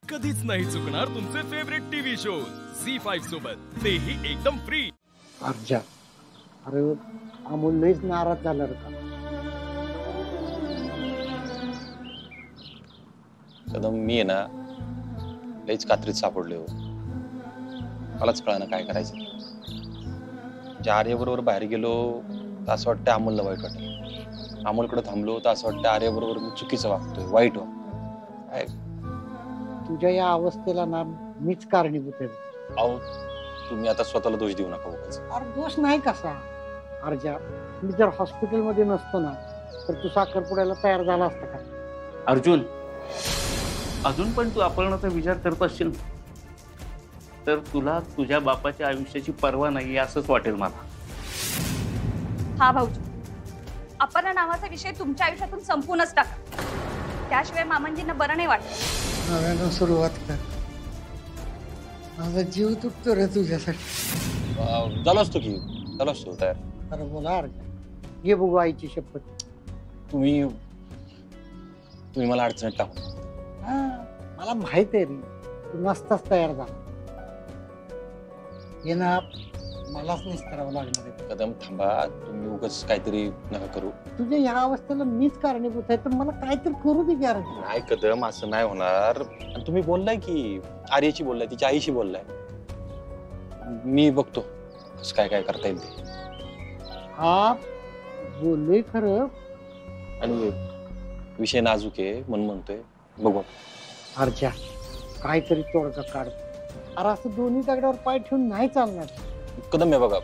कधीच नाही चुकणार तुमचे फेवरेट टीव्ही शो झी5 सोबत, तेही एकदम फ्री. अर्जा, अरे अमोल लईच नाराज झाला रे का? कदम मी आहे ना लईच कात्रीत सापडले हो. मलाच कळानं काय करायचं. ज्या आर्यबरोबर बाहेर गेलो तर असं वाटतं अमोलला वाईट वाटतं. अमोलकडे थांबलो तर असं वाटतं आर्यबरोबर मी चुकीचं वागतोय, वाईट काय. तुझ्या या अवस्थेला ना मीच कारणीभूत आहे. अहो तुम्ही आता स्वतःला दोष देऊ नका उगाच. अरे दोष नाही कसा अर्जा, मी जर हॉस्पिटलमध्ये नसतो ना तर तू साखरपुड्याला तयार झाला असता का? अर्जुन, अजून पण तू अपहरणाचा विचार करत असशील तर तुला तुझ्या बापाच्या आयुष्याची पर्वा नाही असंच वाटेल मला. हा भाऊजी, अपहरण नावाचा विषय तुमच्या आयुष्यातून संपूनच टाका. त्याशिवाय मामांजींना बरं नाही वाटत. नव्यानं सुरुवात कर. माझा जीव तुटतो रे तुझ्यासाठी. झालो असतो तयार. अरे बोला अर्जा, ये बघू आईची शपथ. तुम्ही मला अडचणीत टाकू. हा, मला माहित आहे रे तू नसताच तयार झाला. ये ना मलाच निस्तरावं लागणार आहे. कदम थांबा, तुम्ही उगाच काहीतरी नका करू. तुझ्या या अवस्थेला मीच कारणीभूत आहे तर मला काहीतरी करू दे की अर्जा. नाही कदम, असं नाही होणार. आणि तुम्ही बोललाय की आर्याची बोललाय, तिच्या आईशी बोललाय. मी बघतो कसं काय करता येईल ते. हा बोललोय खरं, आणि विषय नाजूक आहे म्हणून म्हणतोय, बघू. अर्जा काहीतरी तोडगा काढ. अरे असं दोन्ही दगडावर पाय ठेवून नाही चालणार. कदम हे बघा,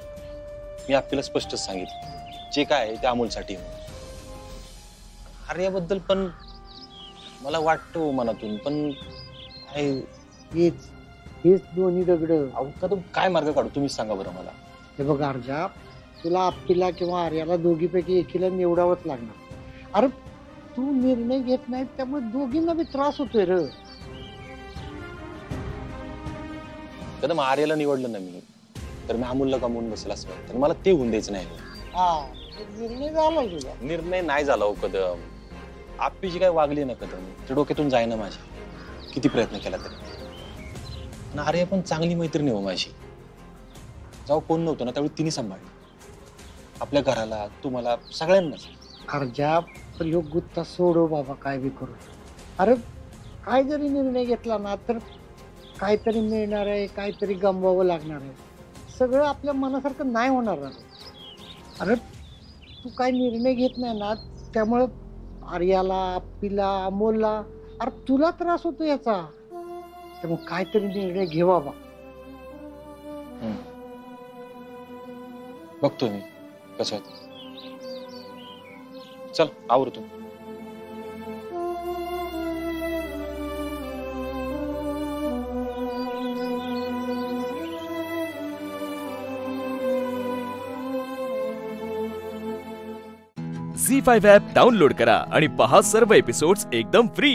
मी आपल्याला स्पष्टच सांगितलं जे काय आहे ते अमोलसाठी. आर्याबद्दल पण मला वाटतं मनातून, पण हेच दोन्ही दगड. कदम काय मार्ग काढू तुम्हीच सांगा बरं मला. हे बघ अर्जा, तुला आप्पीला किंवा आर्याला दोघीपैकी एकीला निवडावंच लागणार. अरे तू निर्णय घेत नाही त्यामुळे दोघींना बी त्रास होतोय रे. कदम आर्याला निवडलं ना मी तर मी अमोलला गमावून बसेल असं वाटतं. मला ते होऊन द्यायचं नाही. निर्णय झाला तुझा. निर्णय नाही झाला हो कदम. आप्पी जी काय वागली ना कदम, ते डोक्यातून जाईना माझ्या, किती प्रयत्न केला तरी. आर्या पण चांगली मैत्रिणी हो माझी. जेव्हा कोण नव्हतं ना त्यावेळी तिने सांभाळली आपल्या घराला, तुम्हाला, सगळ्यांनाच. अर्जा पण योग गुत्ता सोडव बाबा, काय बी करू. अरे काय जरी निर्णय घेतला ना तर काहीतरी मिळणार आहे, काहीतरी गमवावं लागणार आहे. सगळं आपल्या मनासारखं नाही होणार ना. अरे तू काय निर्णय घेत नाही ना त्यामुळं आर्याला, आप्पीला, अमोलला, अरे तुला त्रास होतो याचा. त्यामुळे काहीतरी निर्णय घे बाबा. बघतो मी कसं होतं. चल आवडतो. झी5 ॲप डाउनलोड करा आणि पहा सर्व एपिसोड्स एकदम फ्री.